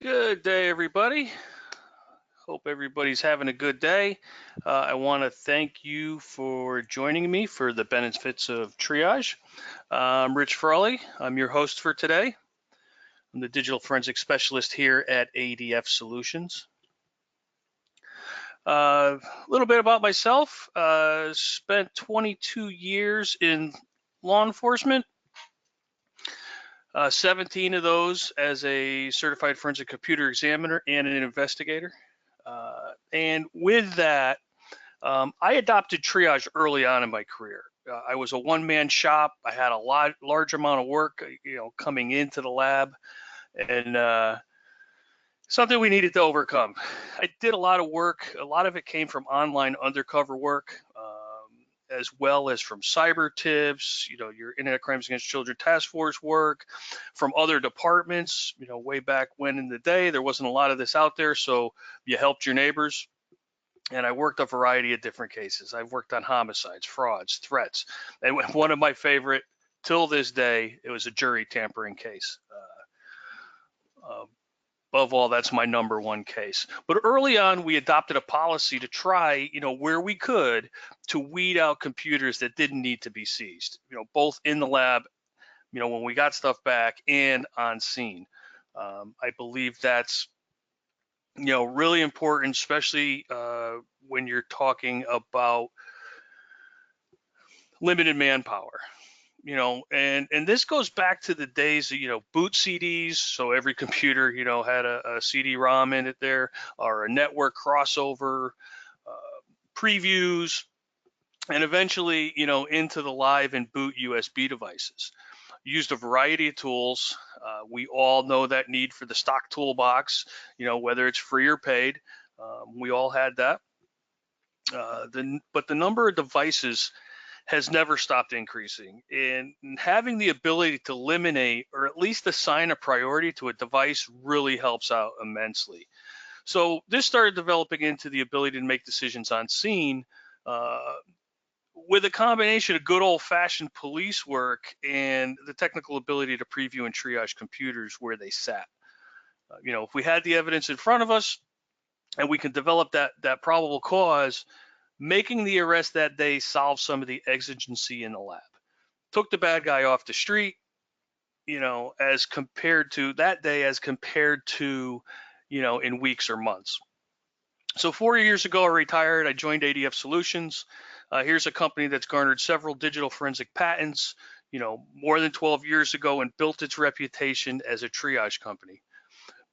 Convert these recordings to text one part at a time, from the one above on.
Good day, everybody. Hope everybody's having a good day. I want to thank you for joining me for the benefits of Triage. I'm Rich Frawley. I'm your host for today. I'm the digital forensic specialist here at ADF Solutions. A little bit about myself. Spent 22 years in law enforcement. 17 of those as a certified forensic computer examiner and an investigator. And with that, I adopted Triage early on in my career. I was a one-man shop. I had a large amount of work, coming into the lab, and something we needed to overcome. I did a lot of work. A lot of it came from online undercover work, as well as from cyber tips, your Internet Crimes Against Children Task Force work, from other departments. Way back when in the day, there wasn't a lot of this out there, so you helped your neighbors. And I worked a variety of different cases. I've worked on homicides, frauds, threats, and one of my favorite till this day, it was a jury tampering case. Above all, that's my number one case. But early on, we adopted a policy to try, where we could, to weed out computers that didn't need to be seized, both in the lab, when we got stuff back, and on scene. I believe that's, really important, especially when you're talking about limited manpower. And this goes back to the days of, boot CDs. So every computer, had a CD-ROM in it there, or a network crossover, previews, and eventually, into the live and boot USB devices. Used a variety of tools. We all know that need for the stock toolbox, whether it's free or paid. We all had that. But the number of devices has never stopped increasing, and having the ability to eliminate or at least assign a priority to a device really helps out immensely. So this started developing into the ability to make decisions on scene, with a combination of good old-fashioned police work and the technical ability to preview and triage computers where they sat. If we had the evidence in front of us and we can develop that probable cause, making the arrest that day solved some of the exigency in the lab. Took the bad guy off the street, as compared to that day, as compared to, in weeks or months. So 4 years ago, I retired. I joined ADF Solutions. Here's a company that's garnered several digital forensic patents, more than 12 years ago, and built its reputation as a triage company.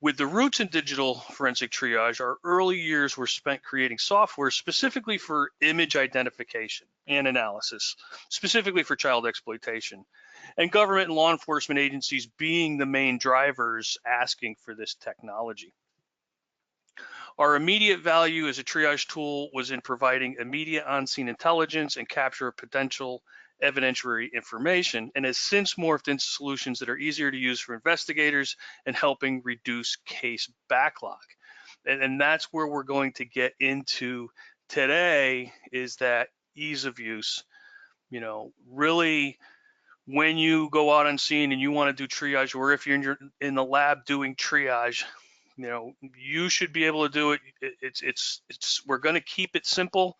With the roots in digital forensic triage, our early years were spent creating software specifically for image identification and analysis, specifically for child exploitation, and government and law enforcement agencies being the main drivers asking for this technology. Our immediate value as a triage tool was in providing immediate on-scene intelligence and capture of potential evidentiary information, and has since morphed into solutions that are easier to use for investigators and helping reduce case backlog. And that's where we're going to get into today, is that ease of use. Really, when you go out on scene and you want to do triage, or if you're in the lab doing triage, you should be able to do it. We're going to keep it simple,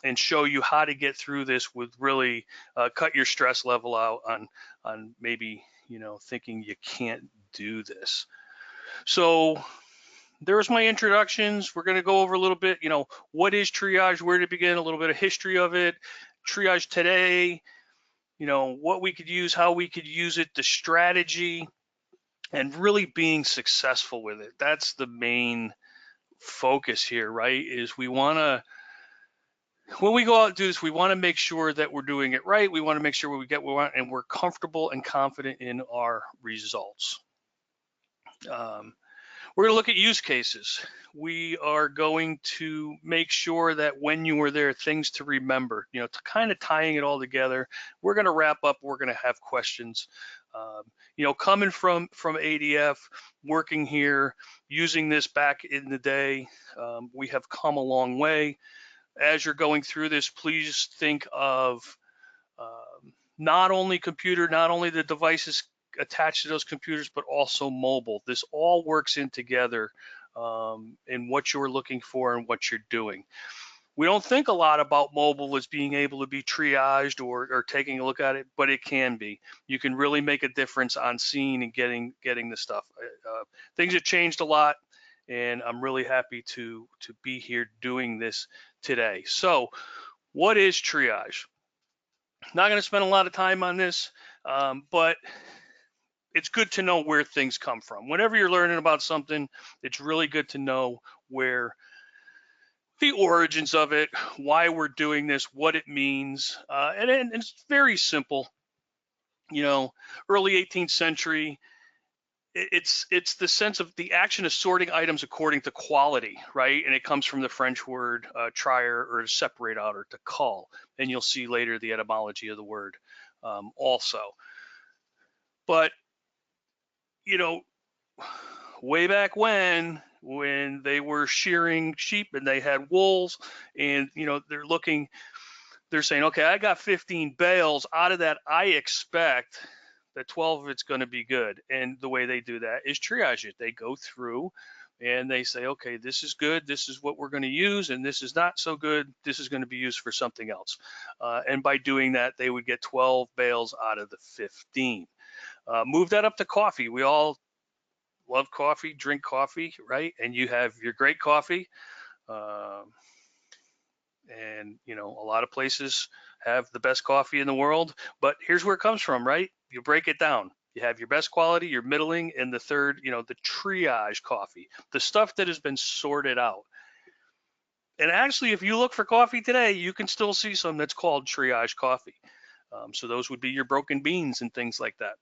and show you how to get through this with really cut your stress level out on maybe, thinking you can't do this. So there's my introductions. We're going to go over a little bit, what is triage, where to begin, a little bit of history of it, triage today, what we could use, how we could use it, the strategy, and really being successful with it. That's the main focus here, right? Is when we go out and do this, we want to make sure that we're doing it right. We want to make sure we get what we want, and we're comfortable and confident in our results. We're going to look at use cases. We are going to make sure that when you were there, things to remember, to kind of tying it all together. We're going to wrap up. We're going to have questions. Coming from ADF, working here, using this back in the day, we have come a long way. As you're going through this, please think of not only computer, not only the devices attached to those computers, but also mobile. This all works in together in what you're looking for and what you're doing. We don't think a lot about mobile as being able to be triaged or taking a look at it, but it can be. You can really make a difference on scene and getting the stuff. Things have changed a lot, and I'm really happy to be here doing this today. So, what is triage? Not going to spend a lot of time on this, but it's good to know where things come from. Whenever you're learning about something, it's really good to know where the origins of it, why we're doing this, what it means, and it's very simple. You know, early 18th century, it's the sense of the action of sorting items according to quality, right? And it comes from the French word trier, or to separate out, or to cull. And you'll see later the etymology of the word also. But, you know, way back when they were shearing sheep and they had wolves, and, you know, they're saying, okay, I got 15 bales. Out of that, I expect that 12 of it's going to be good. And the way they do that is triage it. They go through and they say, okay, this is good. This is what we're going to use. And this is not so good. This is going to be used for something else. And by doing that, they would get 12 bales out of the 15. Move that up to coffee. We all love coffee, drink coffee, right? And you have your great coffee. And, you know, a lot of places have the best coffee in the world, but here's where it comes from, right? You break it down. You have your best quality, your middling, and the third, you know, the triage coffee, the stuff that has been sorted out. And actually, if you look for coffee today, you can still see some that's called triage coffee. So those would be your broken beans and things like that.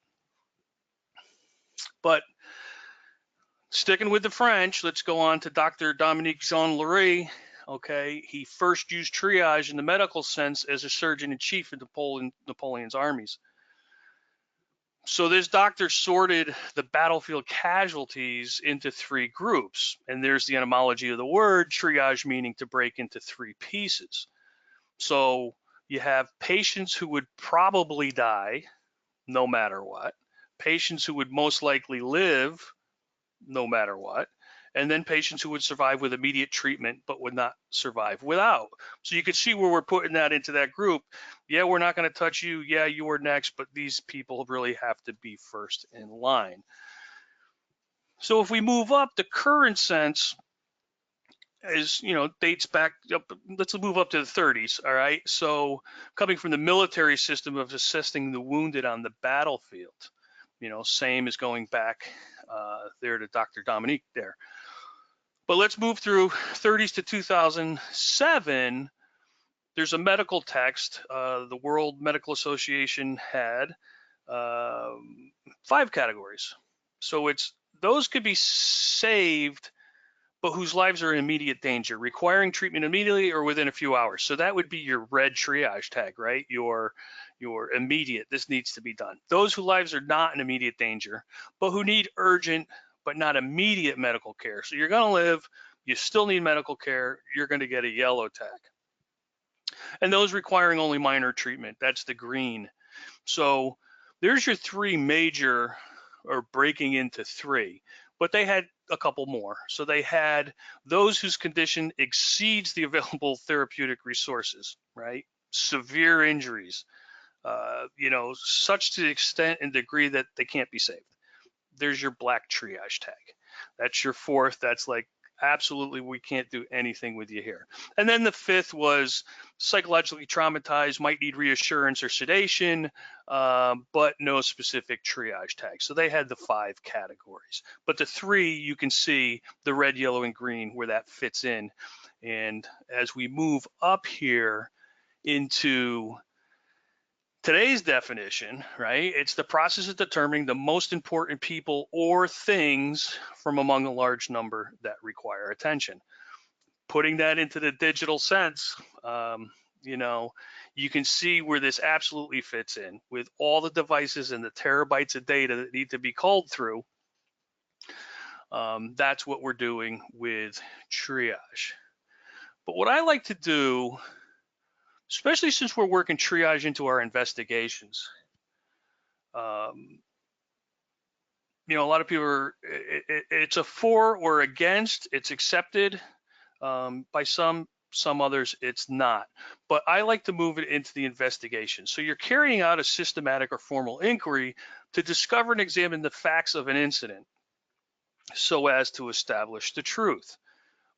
But sticking with the French, let's go on to Dr. Dominique Jean Leray. Okay, he first used triage in the medical sense as a surgeon-in-chief in Napoleon's armies. So this doctor sorted the battlefield casualties into 3 groups, and there's the etymology of the word, triage meaning to break into 3 pieces. So you have patients who would probably die no matter what, patients who would most likely live no matter what, and then patients who would survive with immediate treatment but would not survive without. So you can see where we're putting that into that group. Yeah, we're not going to touch you. Yeah, you're next, but these people really have to be first in line. So if we move up, the current sense is, you know, dates back up, let's move up to the 30s, all right? So coming from the military system of assessing the wounded on the battlefield, you know, same as going back there to Dr. Dominique there. But let's move through 30s to 2007. There's a medical text. The World Medical Association had 5 categories. So it's those could be saved, but whose lives are in immediate danger, requiring treatment immediately or within a few hours. So that would be your red triage tag, right? Your immediate, this needs to be done. Those whose lives are not in immediate danger, but who need urgent but not immediate medical care. So you're going to live, you still need medical care, you're going to get a yellow tag. And those requiring only minor treatment, that's the green. So there's your 3 major, or breaking into 3, but they had a couple more. So they had those whose condition exceeds the available therapeutic resources, right? Severe injuries, you know, such to the extent and degree that they can't be saved. There's your black triage tag. That's your 4th. That's like, absolutely, we can't do anything with you here. And then the 5th was psychologically traumatized, might need reassurance or sedation, but no specific triage tag. So they had the 5 categories. But the 3, you can see the red, yellow, and green where that fits in. And as we move up here into today's definition, right? It's the process of determining the most important people or things from among a large number that require attention. Putting that into the digital sense, you know, you can see where this absolutely fits in with all the devices and the terabytes of data that need to be culled through. That's what we're doing with triage. But what I like to do, especially since we're working triage into our investigations, a lot of people are, it's a for or against, it's accepted by some others it's not. But I like to move it into the investigation. So you're carrying out a systematic or formal inquiry to discover and examine the facts of an incident so as to establish the truth.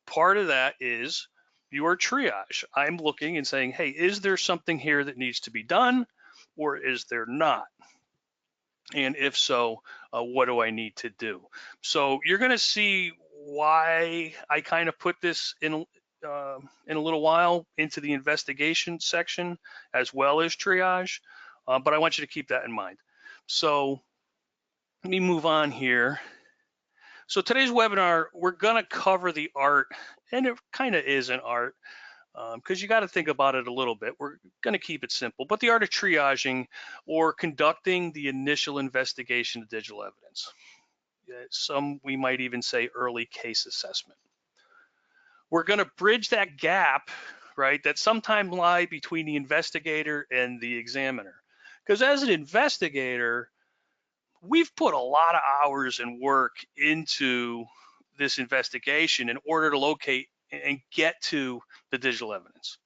Part of that is your triage. I'm looking and saying, hey, is there something here that needs to be done, or is there not? And if so, what do I need to do? So you're going to see why I kind of put this in a little while into the investigation section as well as triage, but I want you to keep that in mind. So let me move on here. So today's webinar, we're going to cover the art, and it kind of is an art, because you got to think about it a little bit. We're going to keep it simple, but the art of triaging or conducting the initial investigation of digital evidence. Some, we might even say early case assessment. We're going to bridge that gap, right, that sometimes lie between the investigator and the examiner. Because as an investigator, we've put a lot of hours and work into this investigation in order to locate and get to the digital evidence.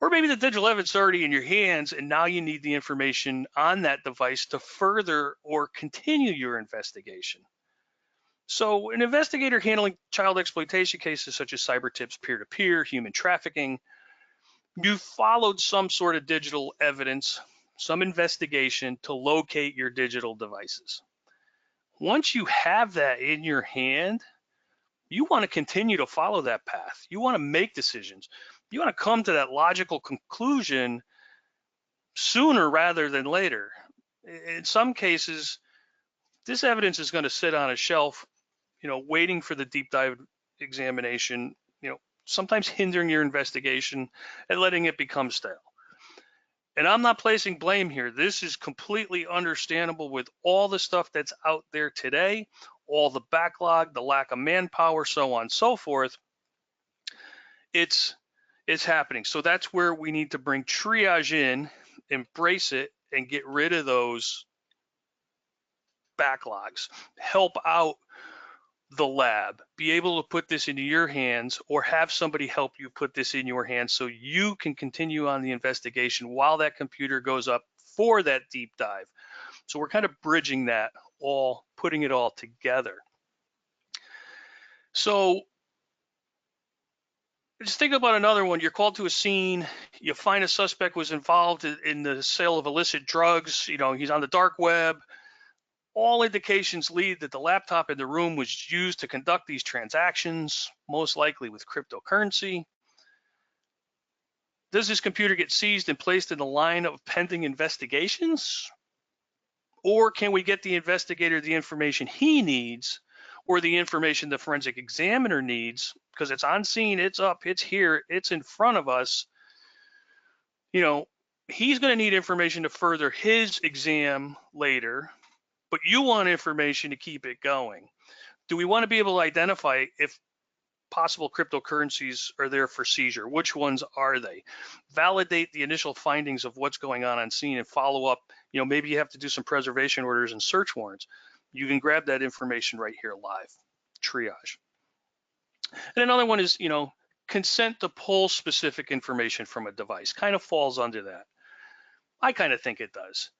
Or maybe the digital evidence is already in your hands and now you need the information on that device to further or continue your investigation. So an investigator handling child exploitation cases such as cyber tips, peer-to-peer, human trafficking, you followed some sort of digital evidence, some investigation to locate your digital devices. Once you have that in your hand, you want to continue to follow that path. You want to make decisions. You want to come to that logical conclusion sooner rather than later. In some cases, this evidence is going to sit on a shelf, waiting for the deep dive examination, sometimes hindering your investigation and letting it become stale. And I'm not placing blame here. This is completely understandable with all the stuff that's out there today, all the backlog, the lack of manpower, so on and so forth. It's happening. So that's where we need to bring triage in, embrace it, and get rid of those backlogs. Help out the lab. Be able to put this into your hands or have somebody help you put this in your hands so you can continue on the investigation while that computer goes up for that deep dive. So we're kind of bridging that all, putting it all together. So just think about another one. You're called to a scene. You find a suspect was involved in the sale of illicit drugs. He's on the dark web. All indications lead that the laptop in the room was used to conduct these transactions, most likely with cryptocurrency. Does this computer get seized and placed in the line of pending investigations? Or can we get the investigator the information he needs, or the information the forensic examiner needs, because it's on scene, it's up, it's here, it's in front of us. He's going to need information to further his exam later, but you want information to keep it going. Do we want to be able to identify if possible cryptocurrencies are there for seizure? Which ones are they? Validate the initial findings of what's going on scene and follow up. Maybe you have to do some preservation orders and search warrants. You can grab that information right here live. Triage. And another one is, consent to pull specific information from a device. Kind of falls under that. I kind of think it does.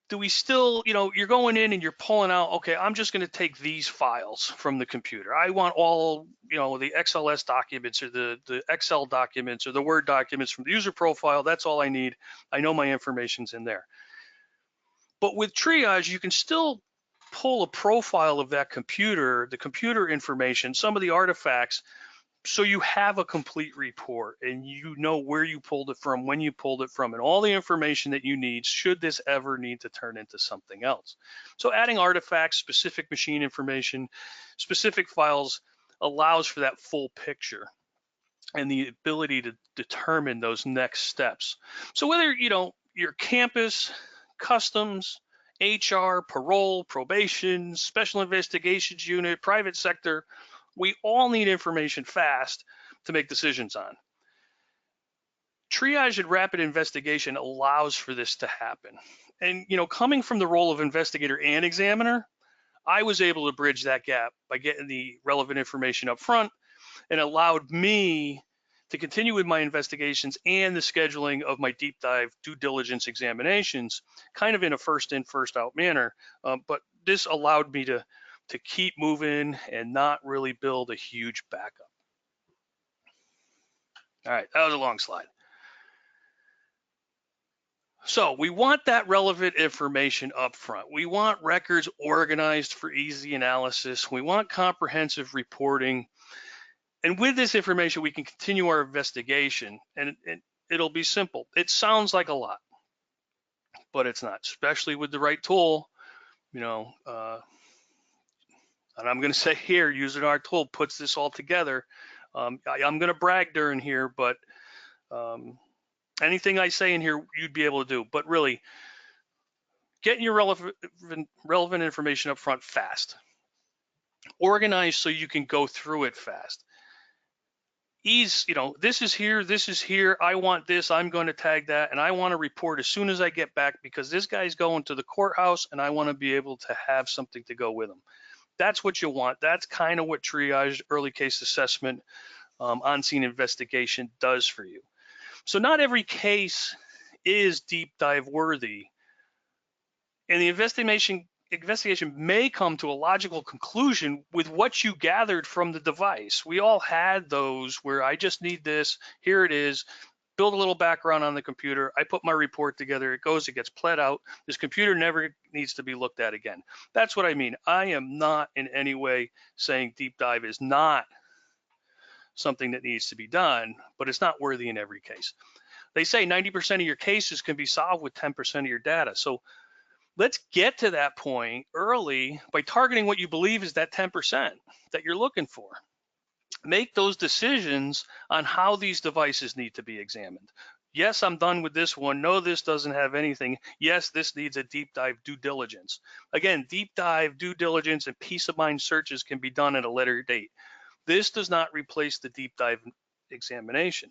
Do we still, you're going in and you're pulling out, okay, I'm just going to take these files from the computer. I want all, the XLS documents or the Excel documents or the Word documents from the user profile. That's all I need. I know my information's in there. But with Triage, you can still pull a profile of that computer, the computer information, some of the artifacts, so you have a complete report and you know where you pulled it from, when you pulled it from, and all the information that you need should this ever need to turn into something else. So adding artifacts, specific machine information, specific files allows for that full picture and the ability to determine those next steps. So whether, your campus, customs, HR, parole, probation, special investigations unit, private sector, we all need information fast to make decisions on. Triage and rapid investigation allows for this to happen. And, coming from the role of investigator and examiner, I was able to bridge that gap by getting the relevant information up front, and allowed me to continue with my investigations and the scheduling of my deep dive due diligence examinations, kind of in a first in, first out manner. But this allowed me to keep moving and not really build a huge backup. All right, that was a long slide. So we want that relevant information up front. We want records organized for easy analysis. We want comprehensive reporting. And with this information, we can continue our investigation, and it'll be simple. It sounds like a lot, but it's not, especially with the right tool, and I'm going to say here, using our tool puts this all together. I'm going to brag during here, but anything I say in here, you'd be able to do. But really, getting your relevant information up front fast. Organized so you can go through it fast. Ease, this is here, I want this, I'm going to tag that, and I want to report as soon as I get back because this guy's going to the courthouse and I want to be able to have something to go with him. That's what you want. That's kind of what triage, early case assessment, on-scene investigation does for you. So not every case is deep dive worthy, and the investigation may come to a logical conclusion with what you gathered from the device. We all had those where I just need this, here it is, build a little background on the computer, I put my report together, it gets pled out, this computer never needs to be looked at again. That's what I mean. I am not in any way saying deep dive is not something that needs to be done, but it's not worthy in every case. They say 90% of your cases can be solved with 10% of your data. So let's get to that point early by targeting what you believe is that 10% that you're looking for. Make those decisions on how these devices need to be examined. Yes, I'm done with this one. No, this doesn't have anything. Yes, this needs a deep dive due diligence. Again, deep dive due diligence and peace of mind searches can be done at a later date. This does not replace the deep dive examination.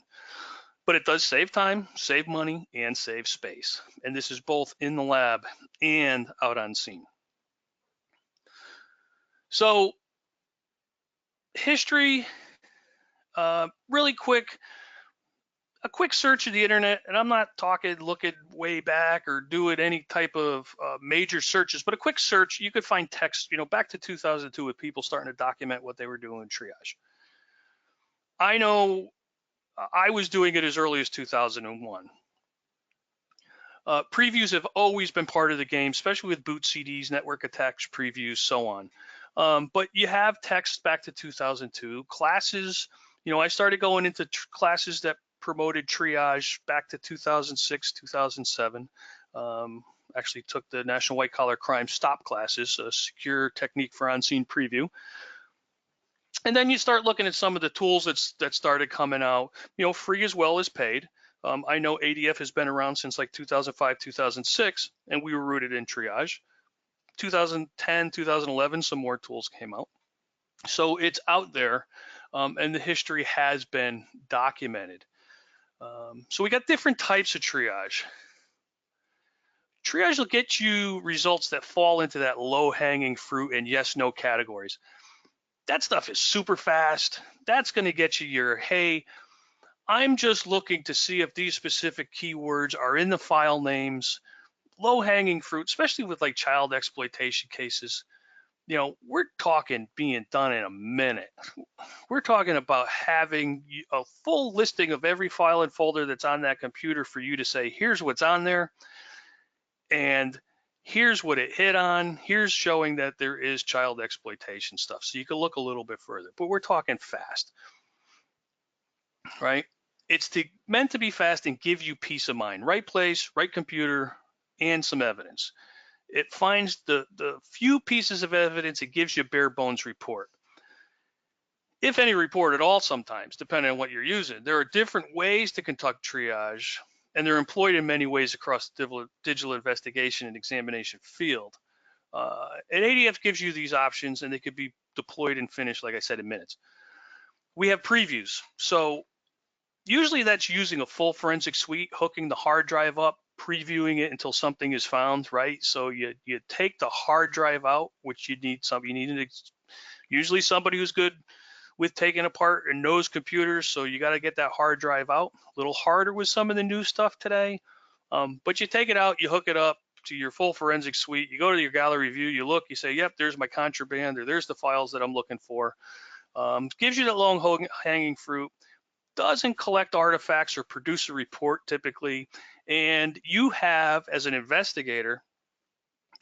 But it does save time, save money, and save space. And this is both in the lab and out on scene. So history, really quick, a quick search of the internet, and I'm not talking looking way back or doing any type of major searches, but a quick search, you could find text, back to 2002 with people starting to document what they were doing in triage. I know I was doing it as early as 2001. Previews have always been part of the game, especially with boot CDs, network attacks, previews, so on. But you have text back to 2002. Classes, I started going into classes that promoted triage back to 2006, 2007. Actually took the National White Collar Crime Stop classes, a secure technique for on-scene preview. And then you start looking at some of the tools that started coming out, free as well as paid. I know ADF has been around since like 2005, 2006, and we were rooted in triage. 2010, 2011, some more tools came out. So it's out there, and the history has been documented. So we got different types of triage. Triage will get you results that fall into that low-hanging fruit and yes/no categories. That stuff is super fast. That's going to get you your, hey, I'm just looking to see if these specific keywords are in the file names. Low-hanging fruit, especially with like child exploitation cases, we're talking being done in a minute. We're talking about having a full listing of every file and folder that's on that computer for you to say, here's what's on there, and here's what it hit on. Here's showing that there is child exploitation stuff. So you can look a little bit further, but we're talking fast, right? It's meant to be fast and give you peace of mind. Right place, right computer, and some evidence. It finds the few pieces of evidence, it gives you a bare bones report. If any report at all sometimes, depending on what you're using. There are different ways to conduct triage, and they're employed in many ways across the digital investigation and examination field. And ADF gives you these options, and they could be deployed and finished, like I said, in minutes. We have previews. So Usually that's using a full forensic suite, hooking the hard drive up, previewing it until something is found, right? So you take the hard drive out, which you need usually somebody who's good with taking apart and knows computers. So you got to get that hard drive out. A little harder with some of the new stuff today. But you take it out, you hook it up to your full forensic suite. You go to your gallery view, you look, you say, yep, there's my contraband, or there's the files that I'm looking for. Gives you that long hanging fruit. Doesn't collect artifacts or produce a report typically. And you have, as an investigator,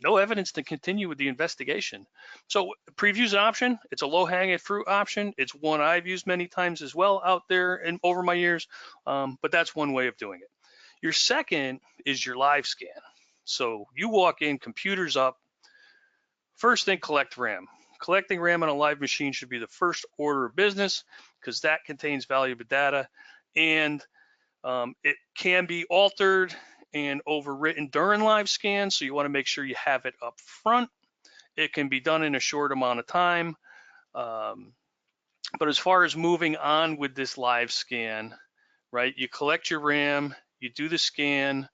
no evidence to continue with the investigation. So preview's an option. It's a low hanging fruit option. It's one I've used many times as well out there and over my years, but that's one way of doing it. Your second is your live scan. So you walk in, computers up. First thing, collect RAM. Collecting RAM on a live machine should be the first order of business because that contains valuable data, and it can be altered and overwritten during live scans, so you want to make sure you have it up front. It can be done in a short amount of time. But as far as moving on with this live scan, right, you collect your RAM, you do the scan,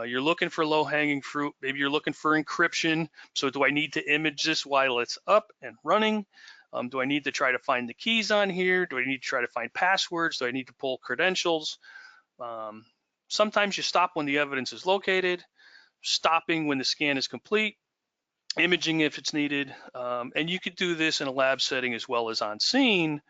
you're looking for low-hanging fruit. Maybe you're looking for encryption. So do I need to image this while it's up and running? Do I need to try to find the keys on here? Do I need to try to find passwords? Do I need to pull credentials? Sometimes you stop when the evidence is located, stopping when the scan is complete, imaging if it's needed. And you could do this in a lab setting as well as on scene.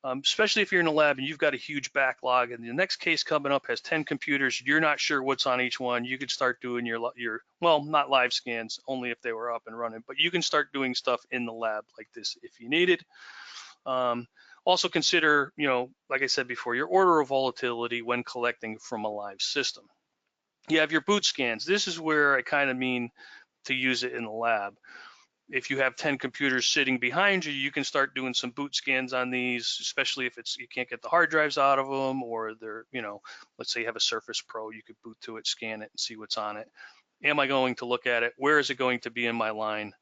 Especially if you're in a lab and you've got a huge backlog and the next case coming up has 10 computers, you're not sure what's on each one, you could start doing your well, not live scans, only if they were up and running, but you can start doing stuff in the lab like this if you needed. Also consider, like I said before, your order of volatility when collecting from a live system. You have your boot scans. This is where I kind of mean to use it in the lab. If you have 10 computers sitting behind you, you can start doing some boot scans on these, especially if you can't get the hard drives out of them, or they're, let's say you have a Surface Pro, you could boot to it, scan it, and see what's on it. Am I going to look at it? Where is it going to be in my line?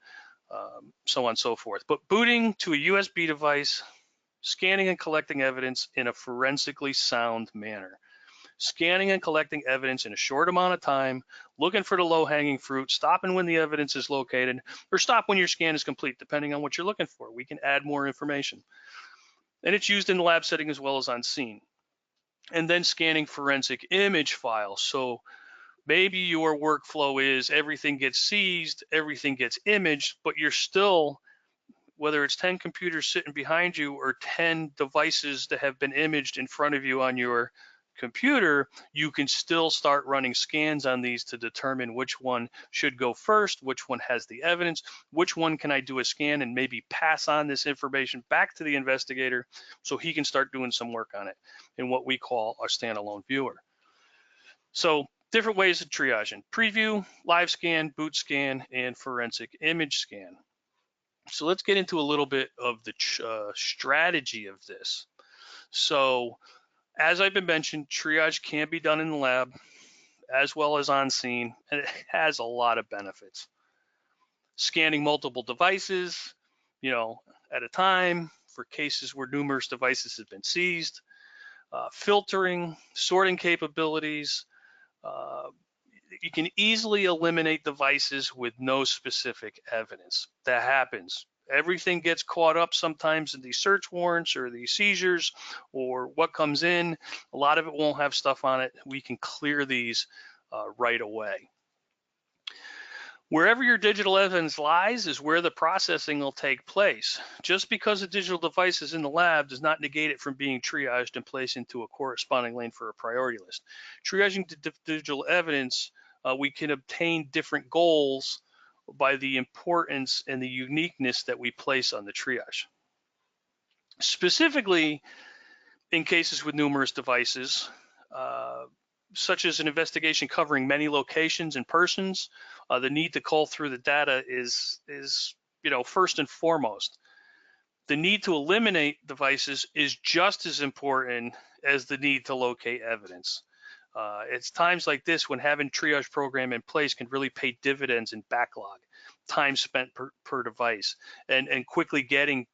So on and so forth. But booting to a USB device, scanning and collecting evidence in a forensically sound manner. Scanning and collecting evidence in a short amount of time, looking for the low-hanging fruit, stopping when the evidence is located, or stop when your scan is complete, depending on what you're looking for. We can add more information. And it's used in the lab setting as well as on scene. And then scanning forensic image files. So maybe your workflow is everything gets seized, everything gets imaged, but you're still, whether it's 10 computers sitting behind you or 10 devices that have been imaged in front of you on your computer, you can still start running scans on these to determine which one should go first, which one has the evidence, which one can I do a scan and maybe pass on this information back to the investigator so he can start doing some work on it in what we call our standalone viewer. So different ways of triaging: preview, live scan, boot scan, and forensic image scan. So let's get into a little bit of the strategy of this. So as I've been mentioned, triage can be done in the lab as well as on scene, and it has a lot of benefits. Scanning multiple devices, at a time for cases where numerous devices have been seized, filtering, sorting capabilities. You can easily eliminate devices with no specific evidence. That happens. Everything gets caught up sometimes in these search warrants or these seizures or what comes in. A lot of it won't have stuff on it. We can clear these right away. Wherever your digital evidence lies is where the processing will take place. Just because a digital device is in the lab does not negate it from being triaged and placed into a corresponding lane for a priority list. Triaging digital evidence, we can obtain different goals by the importance and the uniqueness that we place on the triage. Specifically, in cases with numerous devices, such as an investigation covering many locations and persons, the need to cull through the data is first and foremost. The need to eliminate devices is just as important as the need to locate evidence. It's times like this when having a triage program in place can really pay dividends in backlog, time spent per device, and quickly getting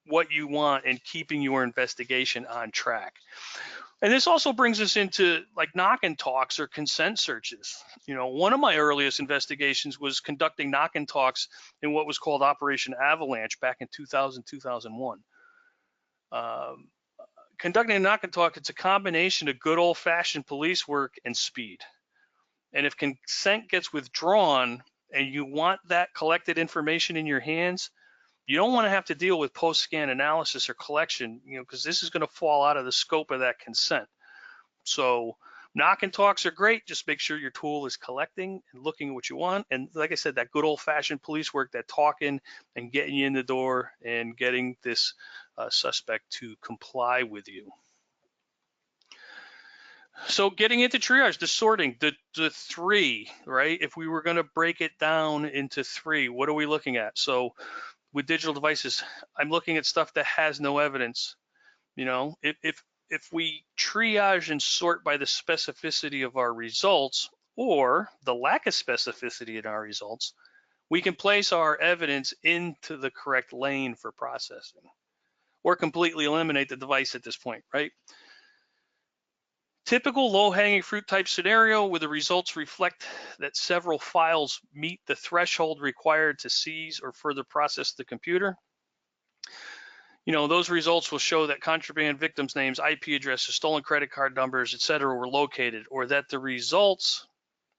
what you want and keeping your investigation on track. And this also brings us into like knock-and talks or consent searches. One of my earliest investigations was conducting knock-and talks in what was called Operation Avalanche back in 2000, 2001. Conducting a knock and talk, it's a combination of good old-fashioned police work and speed. And if consent gets withdrawn and you want that collected information in your hands, you don't want to have to deal with post-scan analysis or collection, because this is going to fall out of the scope of that consent. So knock and talks are great. Just make sure your tool is collecting and looking at what you want. And like I said, that good old-fashioned police work, that talking and getting you in the door and getting this suspect to comply with you. So getting into triage, the sorting, the three, right? If we were going to break it down into three, what are we looking at? So with digital devices, I'm looking at stuff that has no evidence. If we triage and sort by the specificity of our results or the lack of specificity in our results, we can place our evidence into the correct lane for processing or completely eliminate the device at this point, right? Typical low-hanging fruit type scenario where the results reflect that several files meet the threshold required to seize or further process the computer. Those results will show that contraband victims' names, IP addresses, stolen credit card numbers, etc. were located, or that the results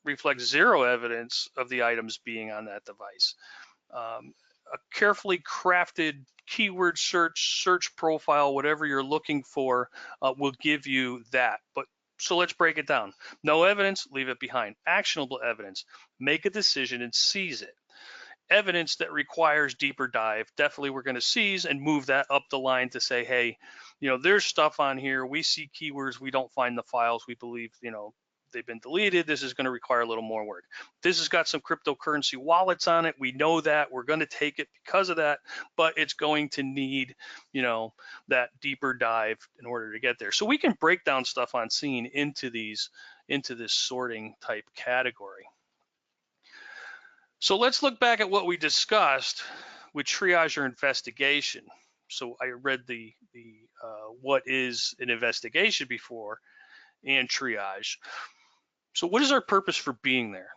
reflect zero evidence of the items being on that device. A carefully crafted keyword search profile, whatever you're looking for, will give you that. So let's break it down. No evidence, leave it behind. Actionable evidence, make a decision and seize it. Evidence that requires deeper dive, definitely we're going to seize and move that up the line to say, hey, there's stuff on here. We see keywords. We don't find the files. We believe, they've been deleted. This is going to require a little more work. This has got some cryptocurrency wallets on it. We know that. We're going to take it because of that, but it's going to need, that deeper dive in order to get there. So we can break down stuff on scene into this sorting type category. So let's look back at what we discussed with triage or investigation. So I read the what is an investigation before and triage. So what is our purpose for being there?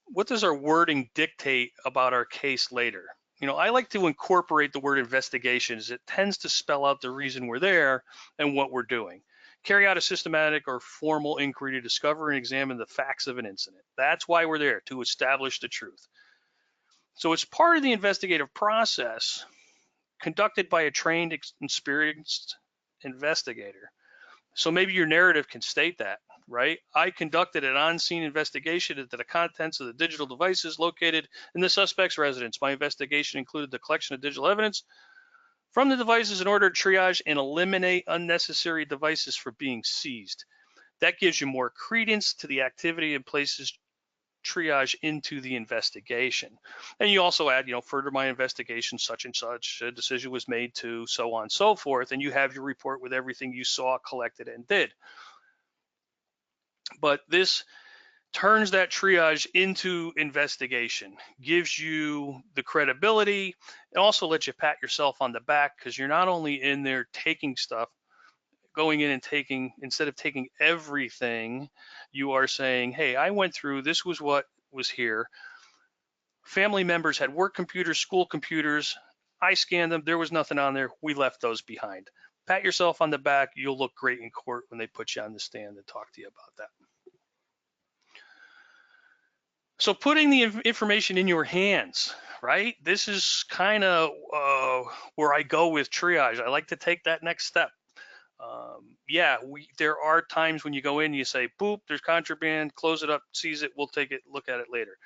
What does our wording dictate about our case later? I like to incorporate the word investigation as it tends to spell out the reason we're there and what we're doing. Carry out a systematic or formal inquiry to discover and examine the facts of an incident. That's why we're there, to establish the truth. So it's part of the investigative process conducted by a trained, experienced investigator. So maybe your narrative can state that, right? I conducted an on-scene investigation into the contents of the digital devices located in the suspect's residence. My investigation included the collection of digital evidence from the devices in order to triage and eliminate unnecessary devices for being seized. That gives you more credence to the activity and places triage into the investigation. And you also add, further my investigation, such and such, a decision was made to, so on and so forth, and you have your report with everything you saw, collected, and did. But this turns that triage into investigation, gives you the credibility, and also lets you pat yourself on the back because you're not only in there taking stuff, going in and taking, instead of taking everything, you are saying, hey, I went through, this was what was here. Family members had work computers, school computers. I scanned them. There was nothing on there. We left those behind. Pat yourself on the back. You'll look great in court when they put you on the stand and talk to you about that. So putting the information in your hands, right? This is kind of where I go with triage. I like to take that next step. There are times when you go in and you say, boop, there's contraband, close it up, seize it, we'll take it, look at it later.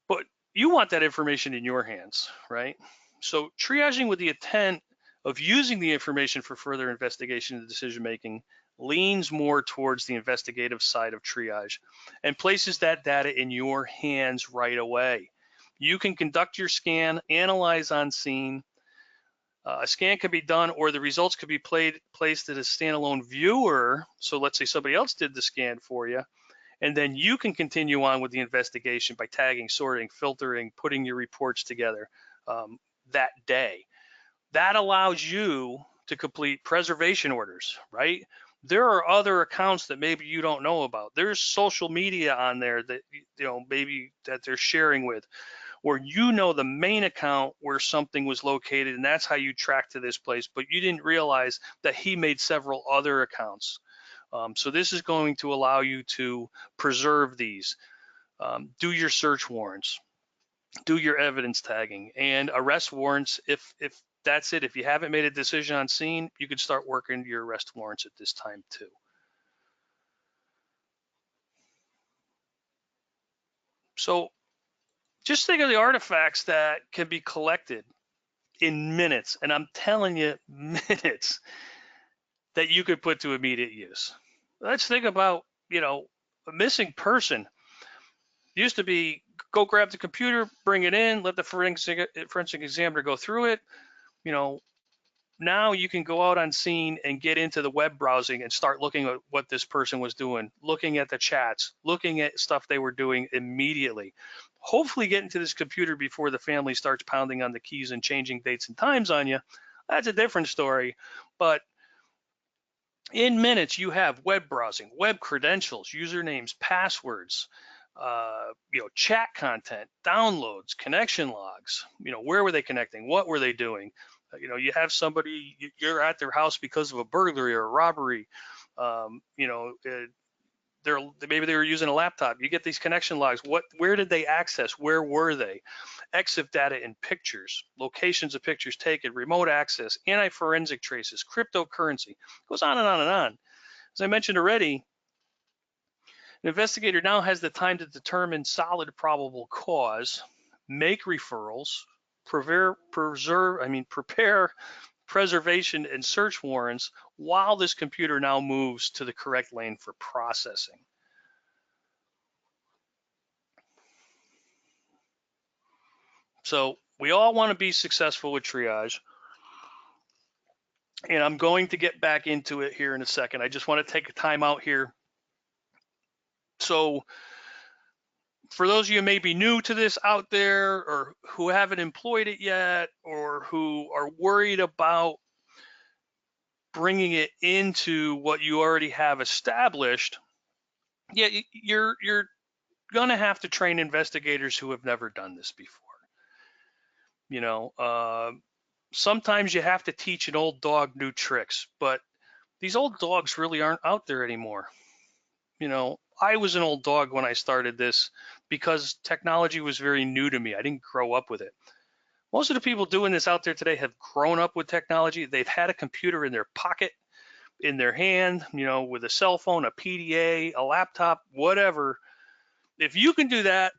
But you want that information in your hands, right? So triaging with the intent of using the information for further investigation and decision-making leans more towards the investigative side of triage and places that data in your hands right away. You can conduct your scan, analyze on scene. A scan can be done, or the results could be placed at a standalone viewer. So let's say somebody else did the scan for you, and then you can continue on with the investigation by tagging, sorting, filtering, putting your reports together that day. That allows you to complete preservation orders, right? There are other accounts that maybe you don't know about. There's social media on there that, maybe that they're sharing with, or the main account where something was located, and that's how you track to this place, but you didn't realize that he made several other accounts. So this is going to allow you to preserve these, do your search warrants, do your evidence tagging, and arrest warrants. If that's it, if you haven't made a decision on scene, you can start working your arrest warrants at this time too. So just think of the artifacts that can be collected in minutes, and I'm telling you, minutes, that you could put to immediate use. Let's think about, a missing person. Used to be go grab the computer, bring it in, let the forensic examiner go through it. Now you can go out on scene and get into the web browsing and start looking at what this person was doing, looking at the chats, looking at stuff they were doing immediately. Hopefully get into this computer before the family starts pounding on the keys and changing dates and times on you. That's a different story. But in minutes, you have web browsing, web credentials, usernames, passwords, chat content, downloads, connection logs. Where were they connecting? What were they doing? You have somebody, you're at their house because of a burglary or a robbery. Maybe they were using a laptop. You get these connection logs. Where did they access? Where were they? EXIF data in pictures, locations of pictures taken, remote access, anti-forensic traces, cryptocurrency. It goes on and on and on. As I mentioned already, an investigator now has the time to determine solid probable cause, make referrals, prepare preservation and search warrants while this computer now moves to the correct lane for processing. So we all want to be successful with triage, and I'm going to get back into it here in a second. I just want to take a time out here. So for those of you who may be new to this out there, or who haven't employed it yet, or who are worried about bringing it into what you already have established, yeah, you're going to have to train investigators who have never done this before. Sometimes you have to teach an old dog new tricks, but these old dogs really aren't out there anymore. I was an old dog when I started this because technology was very new to me. I didn't grow up with it. Most of the people doing this out there today have grown up with technology. They've had a computer in their pocket, in their hand, with a cell phone, a PDA, a laptop, whatever. If you can do that,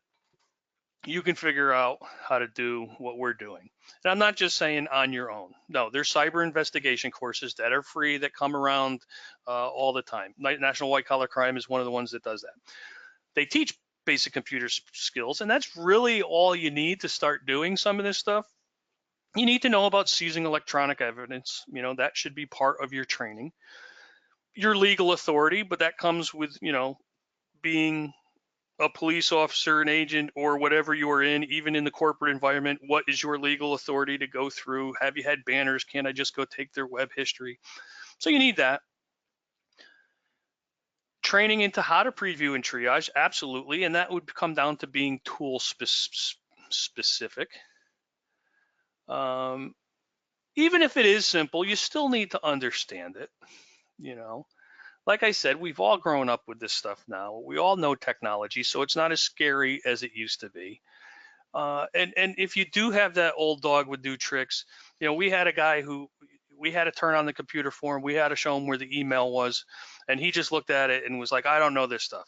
you can figure out how to do what we're doing. And I'm not just saying on your own. No, there's cyber investigation courses that are free that come around all the time. National White Collar Crime is one of the ones that does that. They teach basic computer skills, and that's really all you need to start doing some of this stuff. You need to know about seizing electronic evidence. That should be part of your training. Your legal authority, but that comes with, being a police officer, an agent, or whatever you are in, even in the corporate environment. What is your legal authority to go through? Have you had banners? Can I just go take their web history? So you need that. Training into how to preview and triage, absolutely, and that would come down to being tool specific. Even if it is simple, you still need to understand it. Like I said, we've all grown up with this stuff now. We all know technology, so it's not as scary as it used to be. And if you do have that old dog with new tricks, we had a guy who we had to turn on the computer for him. We had to show him where the email was, and he just looked at it and was like, I don't know this stuff.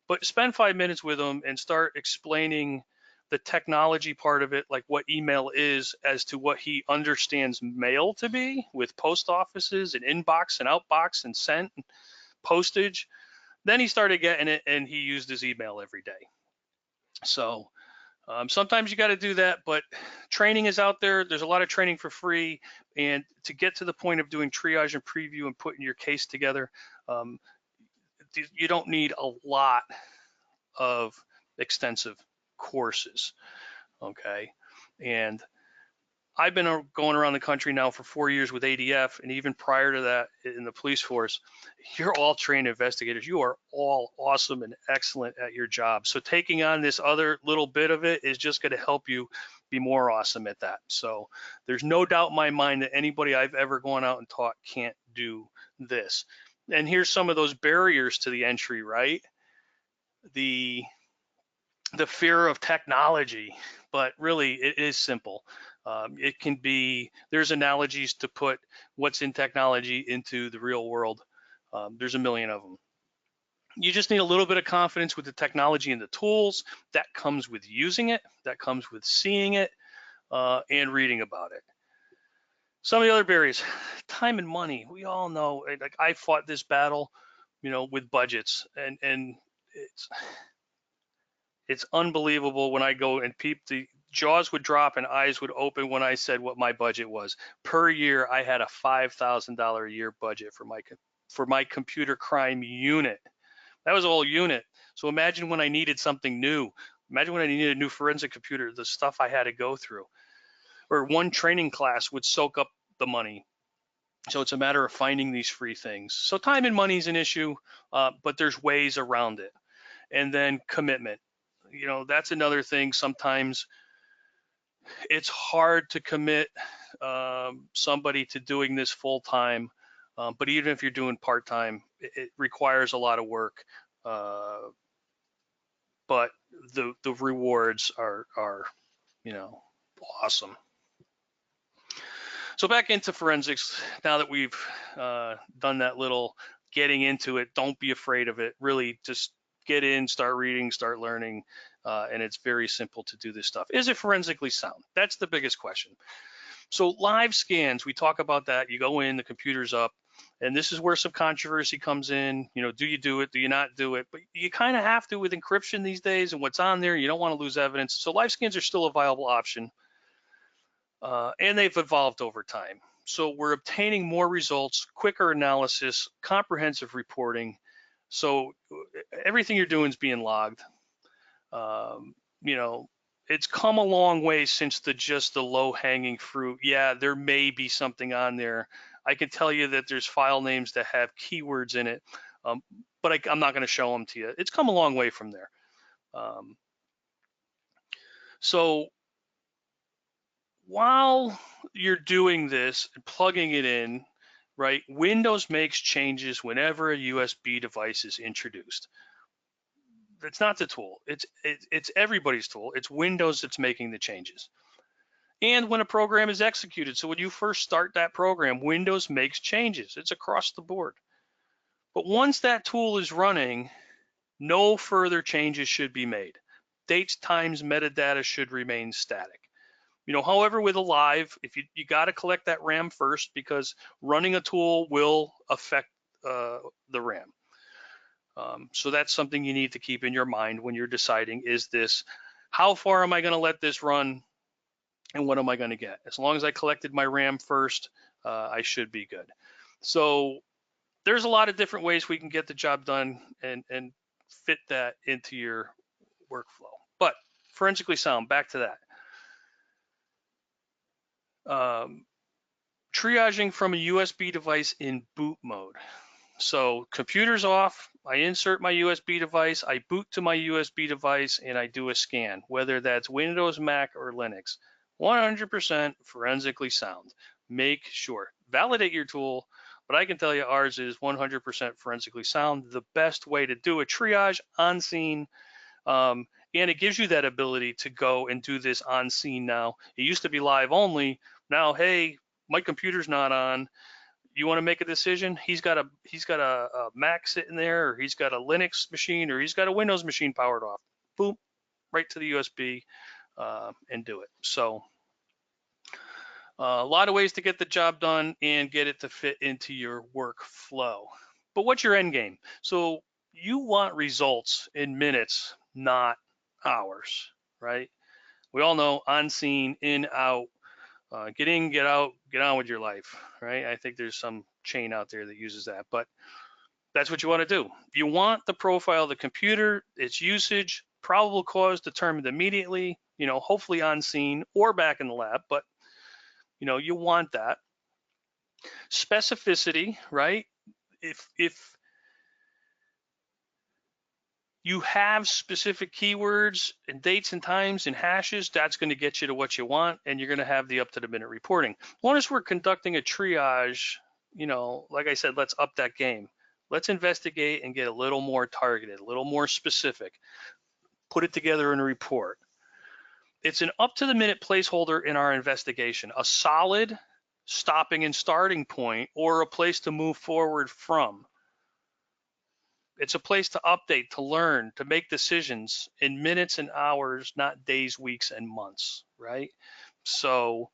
But spend 5 minutes with him and start explaining the technology part of it, like what email is, as to what he understands mail to be, with post offices and inbox and outbox and sent and postage. Then he started getting it, and he used his email every day. So sometimes you got to do that, but training is out there. There's a lot of training for free, and to get to the point of doing triage and preview and putting your case together, you don't need a lot of extensive courses, okay? And I've been going around the country now for 4 years with ADF, and even prior to that in the police force. You're all trained investigators. You are all awesome and excellent at your job. So taking on this other little bit of it is just going to help you be more awesome at that. So there's no doubt in my mind that anybody I've ever gone out and taught can't do this. And here's some of those barriers to the entry, right? The fear of technology, but really it is simple. It can be, there's analogies to put what's in technology into the real world. There's a million of them. You just need a little bit of confidence with the technology and the tools. That comes with using it, that comes with seeing it, and reading about it. Some of the other barriers, time and money. We all know, like I fought this battle, with budgets, and it's unbelievable when I go and peep, the jaws would drop and eyes would open when I said what my budget was. Per year, I had a $5,000 a year budget for my computer crime unit. That was a whole unit. So imagine when I needed something new. Imagine when I needed a new forensic computer, the stuff I had to go through. Or one training class would soak up the money. So it's a matter of finding these free things. So time and money is an issue, but there's ways around it. And then commitment. That's another thing. Sometimes it's hard to commit somebody to doing this full time, but even if you're doing part time, it requires a lot of work. But the rewards are awesome. So back into forensics. Now that we've done that little getting into it, don't be afraid of it. Really, just get in, start reading, start learning, and it's very simple to do this stuff. Is it forensically sound? That's the biggest question. So live scans, we talk about that. You go in, the computer's up, and this is where some controversy comes in. Do you do it? Do you not do it? But you kind of have to with encryption these days and what's on there. You don't want to lose evidence. So live scans are still a viable option, and they've evolved over time. So we're obtaining more results, quicker analysis, comprehensive reporting. So everything you're doing is being logged. It's come a long way since just the low-hanging fruit. Yeah, there may be something on there. I can tell you that there's file names that have keywords in it, but I'm not going to show them to you. It's come a long way from there. So while you're doing this and plugging it in, right, Windows makes changes whenever a USB device is introduced. It's not the tool. It's everybody's tool. It's Windows that's making the changes. And when a program is executed, so when you first start that program, Windows makes changes. It's across the board. But once that tool is running, no further changes should be made. Dates, times, metadata should remain static. However, with a live, if you got to collect that RAM first, because running a tool will affect the RAM. So that's something you need to keep in your mind when you're deciding, how far am I going to let this run and what am I going to get? As long as I collected my RAM first, I should be good. So there's a lot of different ways we can get the job done and fit that into your workflow. But forensically sound, back to that. Triaging from a USB device in boot mode. So computer's off, I insert my USB device, I boot to my USB device, and I do a scan, whether that's Windows, Mac, or Linux. 100% forensically sound. Make sure, validate your tool, but I can tell you ours is 100% forensically sound. The best way to do a triage on scene, and it gives you that ability to go and do this on scene now. It used to be live only. Now, hey, my computer's not on. You want to make a decision? He's got a Mac sitting there, or he's got a Linux machine, or he's got a Windows machine powered off. Boom, right to the USB, and do it. So a lot of ways to get the job done and get it to fit into your workflow. But what's your end game? So you want results in minutes, not hours, right? We all know on scene, in, out. Get in, get out, get on with your life, right? I think there's some chain out there that uses that, but that's what you want to do. You want the profile of the computer, its usage, probable cause determined immediately, hopefully on scene or back in the lab, but You want that. Specificity, right? If you have specific keywords and dates and times and hashes, that's going to get you to what you want, and you're going to have the up-to-the-minute reporting. Once we're conducting a triage, like I said, let's up that game. Let's investigate and get a little more targeted, a little more specific. Put it together in a report. It's an up-to-the-minute placeholder in our investigation, a solid stopping and starting point, or a place to move forward from. It's a place to update, to learn, to make decisions in minutes and hours, not days, weeks, and months, right? So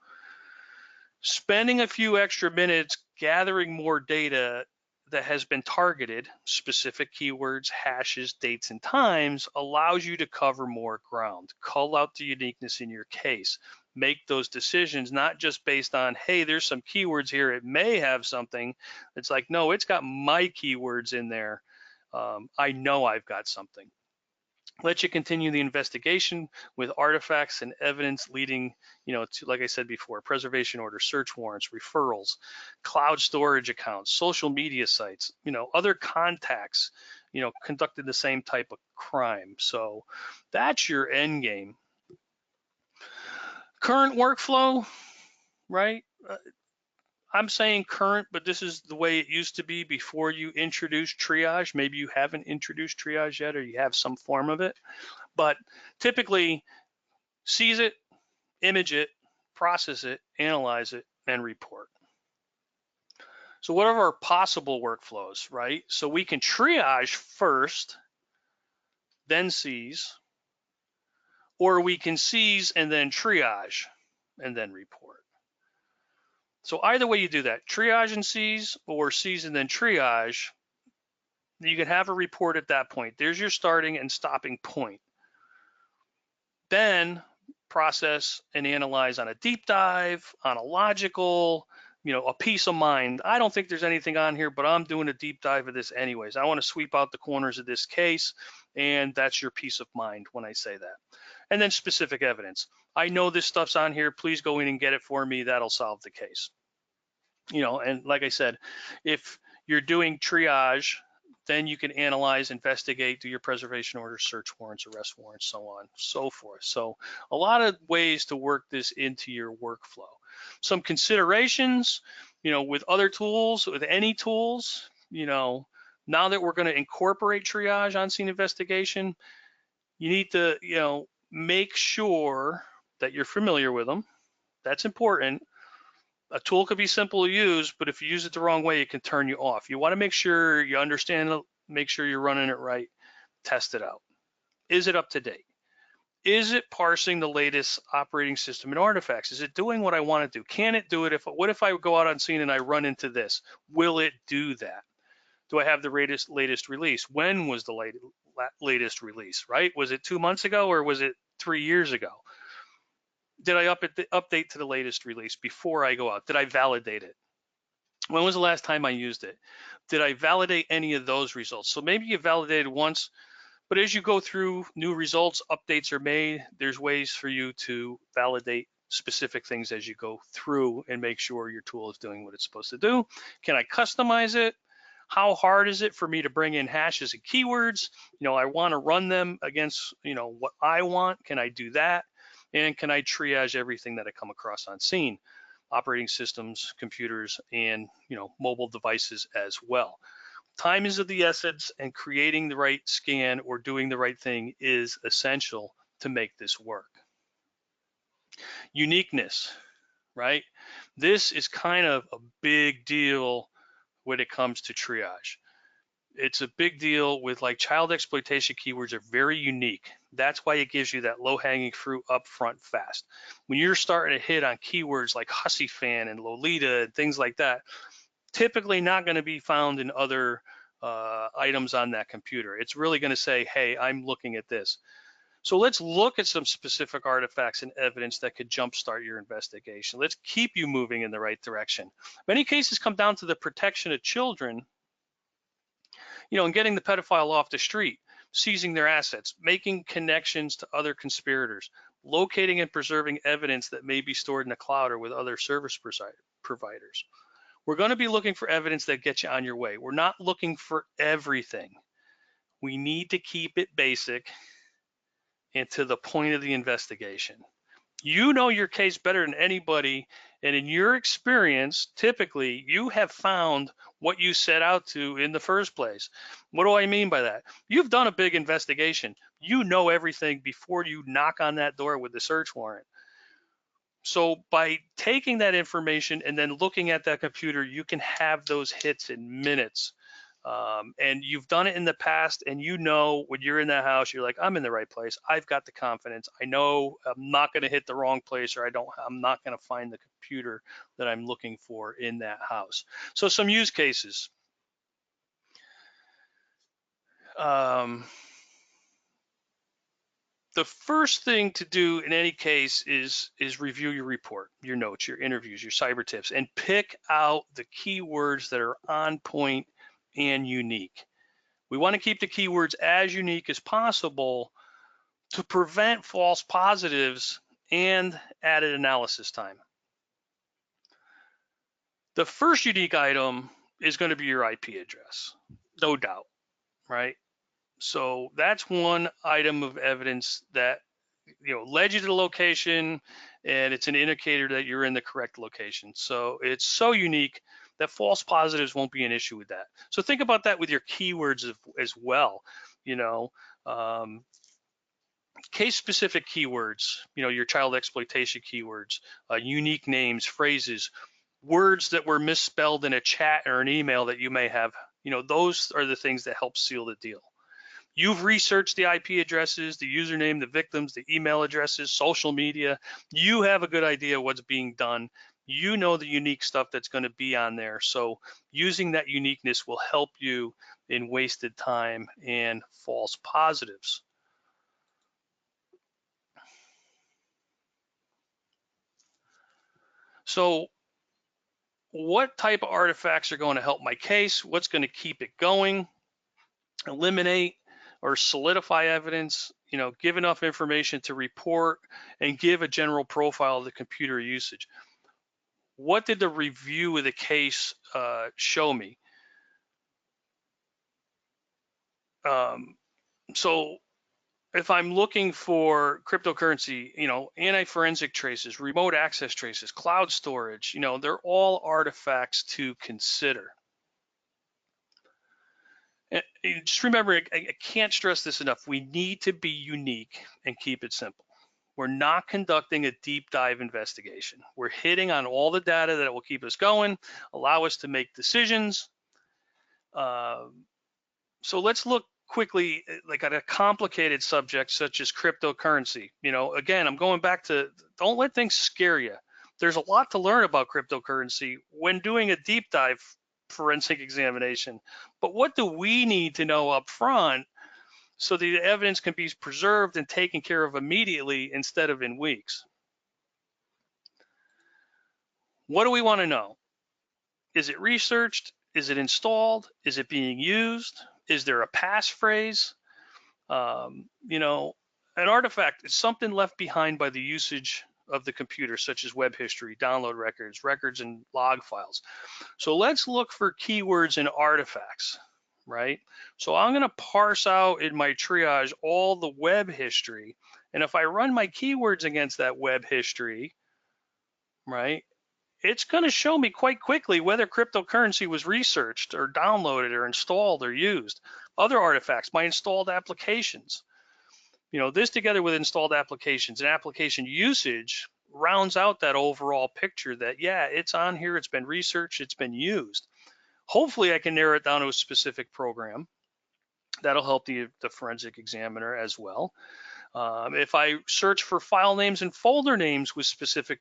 spending a few extra minutes gathering more data that has been targeted, specific keywords, hashes, dates, and times, allows you to cover more ground. Call out the uniqueness in your case. Make those decisions not just based on, hey, there's some keywords here, it may have something. It's like, no, it's got my keywords in there. I know I've got something. Let you continue the investigation with artifacts and evidence leading, to, like I said before, preservation orders, search warrants, referrals, cloud storage accounts, social media sites, other contacts, conducted the same type of crime. So that's your end game. Current workflow, right? I'm saying current, but this is the way it used to be before you introduced triage. Maybe you haven't introduced triage yet, or you have some form of it. But typically, seize it, image it, process it, analyze it, and report. So what are our possible workflows, right? So we can triage first, then seize, or we can seize and then triage, and then report. So either way you do that, triage and seize, or seize and then triage, you can have a report at that point. There's your starting and stopping point. Then process and analyze on a deep dive, on a logical, a peace of mind. I don't think there's anything on here, but I'm doing a deep dive of this anyways. I want to sweep out the corners of this case, and that's your peace of mind when I say that. And then specific evidence. I know this stuff's on here. Please go in and get it for me. That'll solve the case. And like I said, if you're doing triage, then you can analyze, investigate, do your preservation orders, search warrants, arrest warrants, so on, so forth. So a lot of ways to work this into your workflow. Some considerations, with other tools, with any tools, now that we're going to incorporate triage on scene investigation, you need to, make sure that you're familiar with them. That's important. A tool could be simple to use, but if you use it the wrong way, it can turn you off. You want to make sure you understand, make sure you're running it right, test it out. Is it up to date? Is it parsing the latest operating system and artifacts? Is it doing what I want to do? Can it do it? What if I go out on scene and I run into this? Will it do that? Do I have the latest release? When was the latest release, right? Was it 2 months ago or was it 3 years ago? Did I update to the latest release before I go out? Did I validate it? When was the last time I used it? Did I validate any of those results? So maybe you validated once, but as you go through new results, updates are made. There's ways for you to validate specific things as you go through and make sure your tool is doing what it's supposed to do. Can I customize it? How hard is it for me to bring in hashes and keywords? I want to run them against, what I want. Can I do that? And can I triage everything that I come across on scene? Operating systems, computers, and mobile devices as well. Time is of the essence, and creating the right scan or doing the right thing is essential to make this work. Uniqueness, right? This is kind of a big deal when it comes to triage. It's a big deal with child exploitation keywords are very unique. That's why it gives you that low-hanging fruit up front fast. When you're starting to hit on keywords like hussy fan and Lolita and things like that, typically not going to be found in other items on that computer. It's really going to say, hey, I'm looking at this. So let's look at some specific artifacts and evidence that could jumpstart your investigation. Let's keep you moving in the right direction. Many cases come down to the protection of children, and getting the pedophile off the street, seizing their assets, making connections to other conspirators, locating and preserving evidence that may be stored in the cloud or with other service providers. We're going to be looking for evidence that gets you on your way. We're not looking for everything. We need to keep it basic and to the point of the investigation. You know your case better than anybody, and in your experience, typically you have found what you set out to in the first place. What do I mean by that? You've done a big investigation. You know everything before you knock on that door with the search warrant. So by taking that information and then looking at that computer, you can have those hits in minutes. And you've done it in the past, and you know when you're in that house, you're like, I'm in the right place. I've got the confidence. I know I'm not going to hit the wrong place, or I'm not going to find the computer that I'm looking for in that house. So some use cases. The first thing to do in any case is review your report, your notes, your interviews, your cyber tips, and pick out the keywords that are on point and unique. We want to keep the keywords as unique as possible to prevent false positives and added analysis time. The first unique item is going to be your IP address, no doubt, right? So that's one item of evidence that led you to the location, and it's an indicator that you're in the correct location. So it's so unique that false positives won't be an issue with that. So think about that with your keywords as well. Case-specific keywords, your child exploitation keywords, unique names, phrases, words that were misspelled in a chat or an email that you may have, those are the things that help seal the deal. You've researched the IP addresses, the username, the victims, the email addresses, social media. You have a good idea what's being done. You know the unique stuff that's going to be on there. So using that uniqueness will help you in wasted time and false positives. So what type of artifacts are going to help my case? What's going to keep it going? Eliminate or solidify evidence, give enough information to report, and give a general profile of the computer usage. What did the review of the case show me? So if I'm looking for cryptocurrency, anti-forensic traces, remote access traces, cloud storage, they're all artifacts to consider. And just remember, I can't stress this enough. We need to be unique and keep it simple. We're not conducting a deep dive investigation. We're hitting on all the data that will keep us going, allow us to make decisions. So let's look quickly at a complicated subject such as cryptocurrency. Again, I'm going back to don't let things scare you. There's a lot to learn about cryptocurrency when doing a deep dive forensic examination. But what do we need to know up front so the evidence can be preserved and taken care of immediately instead of in weeks? What do we want to know? Is it researched? Is it installed? Is it being used? Is there a passphrase? An artifact is something left behind by the usage of the computer, such as web history, download records, and log files. So let's look for keywords and artifacts, right? So I'm going to parse out in my triage all the web history. And if I run my keywords against that web history, right, it's going to show me quite quickly whether cryptocurrency was researched or downloaded or installed or used. Other artifacts, my installed applications. This together with installed applications and application usage rounds out that overall picture that, yeah, it's on here, it's been researched, it's been used. Hopefully I can narrow it down to a specific program. That'll help the forensic examiner as well. If I search for file names and folder names with specific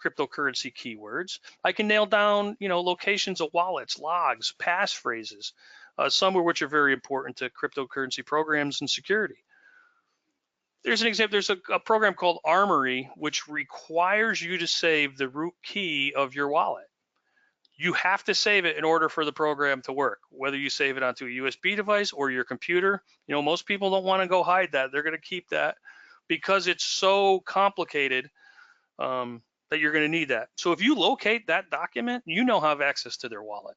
cryptocurrency keywords, I can nail down, locations of wallets, logs, passphrases, some of which are very important to cryptocurrency programs and security. There's an example, there's a program called Armory, which requires you to save the root key of your wallet. You have to save it in order for the program to work, whether you save it onto a USB device or your computer. Most people don't want to go hide that. They're going to keep that because it's so complicated that you're going to need that. So if you locate that document, you now have access to their wallet.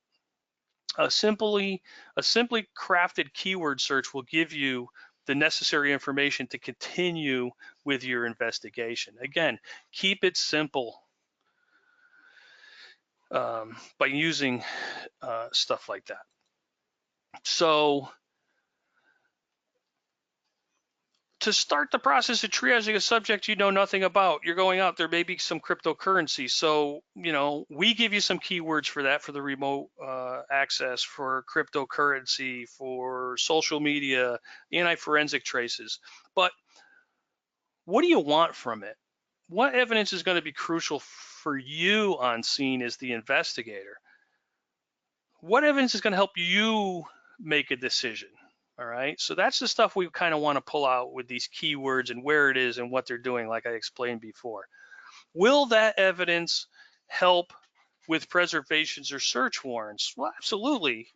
A simply crafted keyword search will give you the necessary information to continue with your investigation. Again, keep it simple by using stuff like that. So to start the process of triaging a subject you know nothing about, you're going out, there may be some cryptocurrency. So, we give you some keywords for that, for the remote access, for cryptocurrency, for social media, anti-forensic traces. But what do you want from it? What evidence is going to be crucial for you on scene as the investigator? What evidence is going to help you make a decision? All right, so that's the stuff we kind of want to pull out with these keywords and where it is and what they're doing, like I explained before. Will that evidence help with preservations or search warrants? Well, absolutely,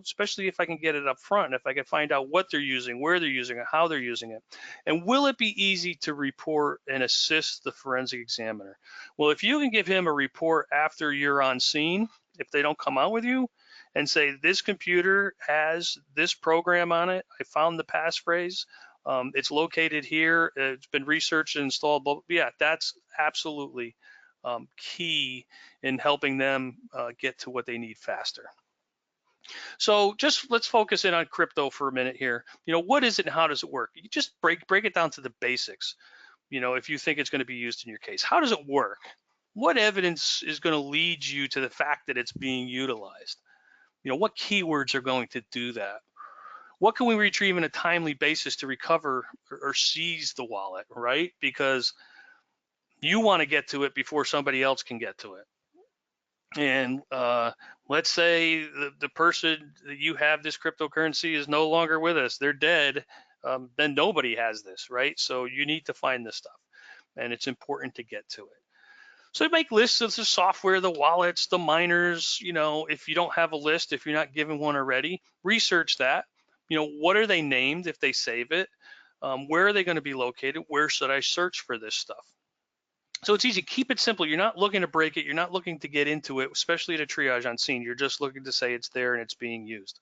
especially if I can get it up front, if I can find out what they're using, where they're using it, how they're using it. And will it be easy to report and assist the forensic examiner? Well, if you can give him a report after you're on scene, if they don't come out with you, and say, this computer has this program on it, I found the passphrase, it's located here, it's been researched and installed, but yeah, that's absolutely key in helping them get to what they need faster. So just let's focus in on crypto for a minute here. What is it and how does it work? You just break it down to the basics. If you think it's going to be used in your case, how does it work? What evidence is going to lead you to the fact that it's being utilized? What keywords are going to do that? What can we retrieve on a timely basis to recover or seize the wallet, right? Because you want to get to it before somebody else can get to it. And let's say the person that you have this cryptocurrency is no longer with us, they're dead, then nobody has this, right? So you need to find this stuff, and it's important to get to it. So make lists of the software, the wallets, the miners. If you don't have a list, if you're not given one already, research that. What are they named if they save it? Where are they going to be located? Where should I search for this stuff? So it's easy. Keep it simple. You're not looking to break it. You're not looking to get into it, especially at a triage on scene. You're just looking to say it's there and it's being used.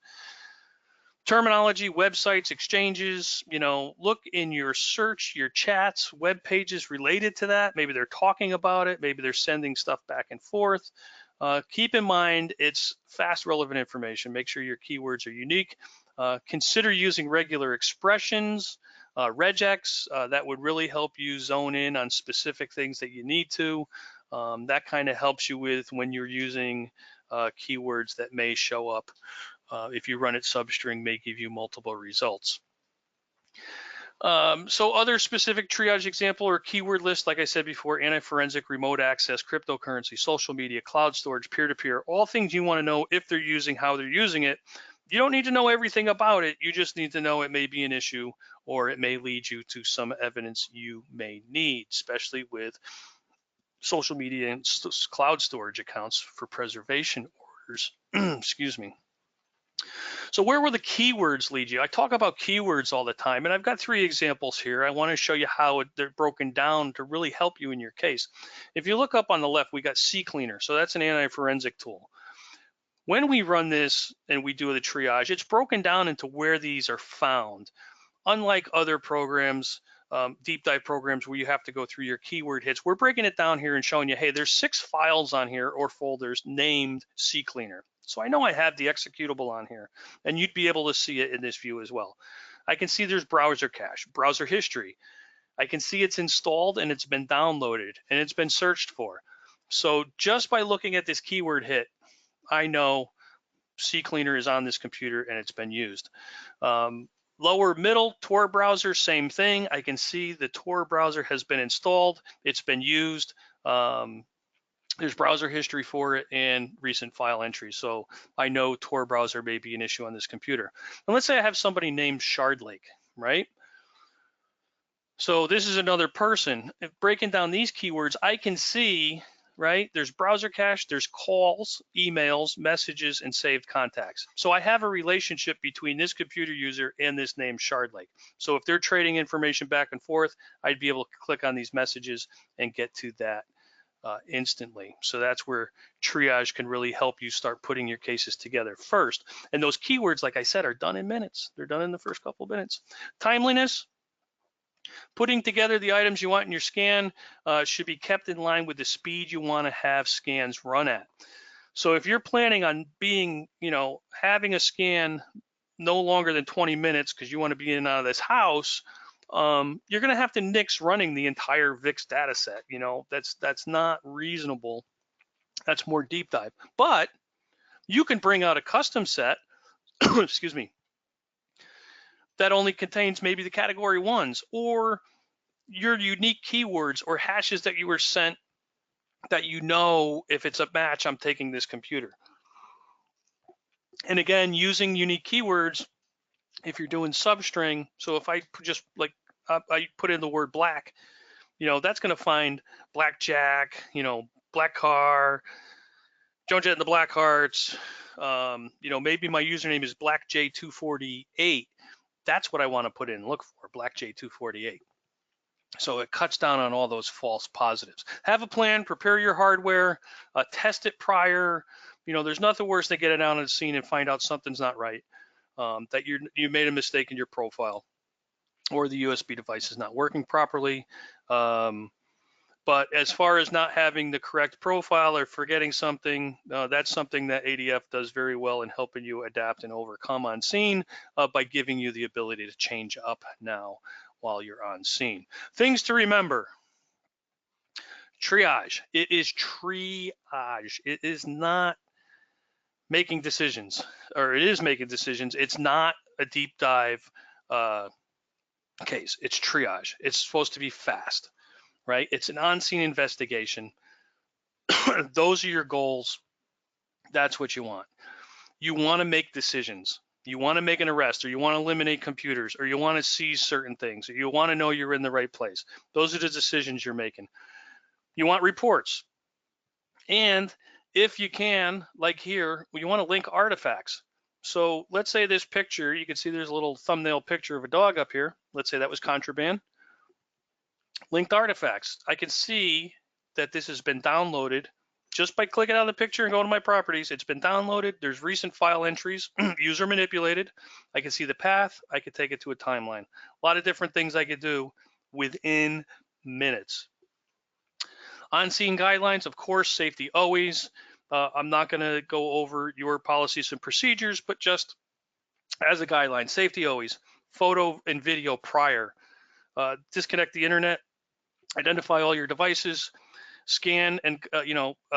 Terminology, websites, exchanges, look in your search, your chats, web pages related to that. Maybe they're talking about it. Maybe they're sending stuff back and forth. Keep in mind, it's fast, relevant information. Make sure your keywords are unique. Consider using regular expressions, regex. That would really help you zone in on specific things that you need to. That kind of helps you with when you're using keywords that may show up. If you run it substring, may give you multiple results. So other specific triage example or keyword list, like I said before, anti-forensic, remote access, cryptocurrency, social media, cloud storage, peer-to-peer, all things you want to know if they're using, how they're using it. You don't need to know everything about it. You just need to know it may be an issue or it may lead you to some evidence you may need, especially with social media and cloud storage accounts for preservation orders. Excuse me. So where will the keywords lead you? I talk about keywords all the time, and I've got 3 examples here. I want to show you how they're broken down to really help you in your case. If you look up on the left, we got CCleaner. So that's an anti-forensic tool. When we run this and we do the triage, it's broken down into where these are found. Unlike other programs, deep dive programs where you have to go through your keyword hits, we're breaking it down here and showing you, hey, there's 6 files on here or folders named CCleaner. So I know I have the executable on here, and you'd be able to see it in this view as well. I can see there's browser cache, browser history. I can see it's installed and it's been downloaded and it's been searched for. So just by looking at this keyword hit, I know CCleaner is on this computer and it's been used. Lower middle, Tor browser, same thing. I can see the Tor browser has been installed, it's been used. There's browser history for it and recent file entries. So I know Tor browser may be an issue on this computer. And let's say I have somebody named Shardlake, right? So this is another person. If breaking down these keywords, I can see right? There's browser cache, there's calls, emails, messages, and saved contacts. So I have a relationship between this computer user and this named ShardLake. So if they're trading information back and forth, I'd be able to click on these messages and get to that instantly. So that's where Triage can really help you start putting your cases together first. And those keywords, like I said, are done in minutes. They're done in the first couple of minutes. Timeliness, putting together the items you want in your scan should be kept in line with the speed you want to have scans run at. So if you're planning on being, having a scan no longer than 20 minutes because you want to be in and out of this house, you're going to have to nix running the entire VIX data set. That's not reasonable. That's more deep dive. But you can bring out a custom set, excuse me, that only contains maybe the category ones or your unique keywords or hashes that you were sent that if it's a match, I'm taking this computer. And again, using unique keywords, if you're doing substring, so if I just I put in the word black, that's going to find blackjack, black car, Joan Jett and the Black Hearts, maybe my username is blackj248. That's what I want to put in, look for, blackj248. So it cuts down on all those false positives. Have a plan, prepare your hardware, test it prior. There's nothing worse than getting out on the scene and find out something's not right, that you made a mistake in your profile or the USB device is not working properly. But as far as not having the correct profile or forgetting something, that's something that ADF does very well in helping you adapt and overcome on scene by giving you the ability to change up now while you're on scene. Things to remember. Triage. It is triage. It is not making decisions, or it is making decisions. It's not a deep dive case. It's triage. It's supposed to be fast, right? It's an on-scene investigation. Those are your goals. That's what you want. You want to make decisions. You want to make an arrest, or you want to eliminate computers, or you want to seize certain things, or you want to know you're in the right place. Those are the decisions you're making. You want reports. And if you can, like here, you want to link artifacts. So let's say this picture, you can see there's a little thumbnail picture of a dog up here. Let's say that was contraband. Linked artifacts. I can see that this has been downloaded just by clicking on the picture and going to my properties. It's been downloaded. There's recent file entries, user manipulated. I can see the path. I could take it to a timeline. A lot of different things I could do within minutes. On-scene guidelines, of course, safety always. I'm not going to go over your policies and procedures, but just as a guideline, safety always. Photo and video prior. Disconnect the internet. Identify all your devices. Scan and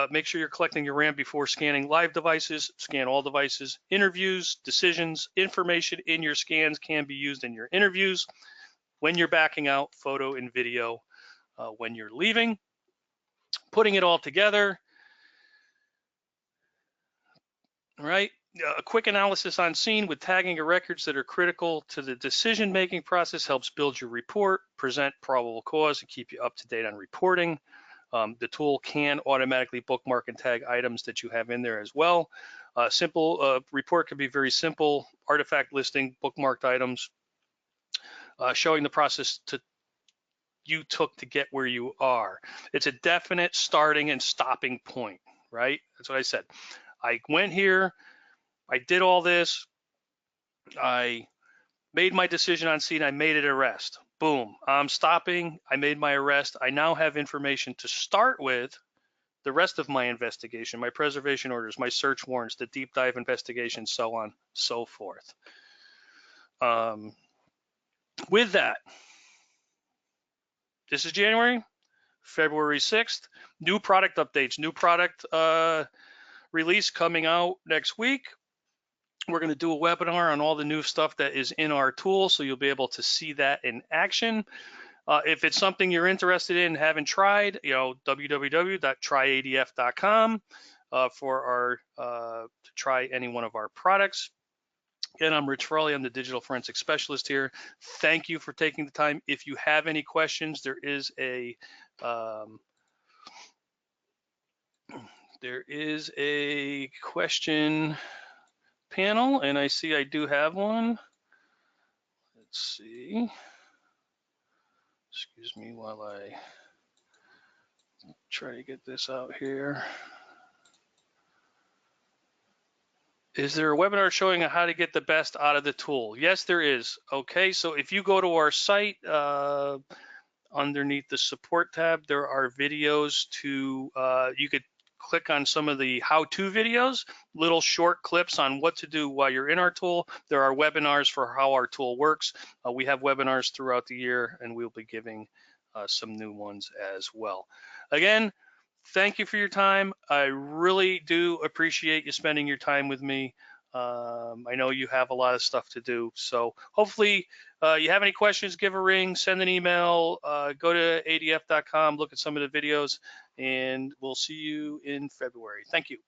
make sure you're collecting your RAM before scanning live devices. Scan all devices. Interviews, decisions, information in your scans can be used in your interviews. When you're backing out, photo and video when you're leaving. Putting it all together. All right. A quick analysis on scene with tagging of records that are critical to the decision-making process helps build your report, present probable cause, and keep you up to date on reporting. The tool can automatically bookmark and tag items that you have in there as well. Simple report can be very simple. Artifact listing, bookmarked items, showing the process you took to get where you are. It's a definite starting and stopping point, right? That's what I said. I went here, I did all this, I made my decision on scene, I made an arrest. Boom, I'm stopping, I made my arrest. I now have information to start with the rest of my investigation, my preservation orders, my search warrants, the deep dive investigation, so on, so forth. With that, this is January, February 6th, new product updates, new product release coming out next week. We're going to do a webinar on all the new stuff that is in our tool, so you'll be able to see that in action. If it's something you're interested in and haven't tried, www.tryadf.com for to try any one of our products. Again, I'm Rich Frawley. I'm the digital forensic specialist here. Thank you for taking the time. If you have any questions, there is a There is a question panel, and I see I do have one. Let's see. Excuse me while I try to get this out here. Is there a webinar showing how to get the best out of the tool? Yes, there is. Okay, so if you go to our site, underneath the support tab, there are videos to, you could click on some of the how-to videos, little short clips on what to do while you're in our tool. There are webinars for how our tool works. We have webinars throughout the year, and we'll be giving some new ones as well. Again, thank you for your time. I really do appreciate you spending your time with me. I know you have a lot of stuff to do, so hopefully you have any questions, give a ring, send an email, go to adf.com, look at some of the videos, and we'll see you in February. Thank you.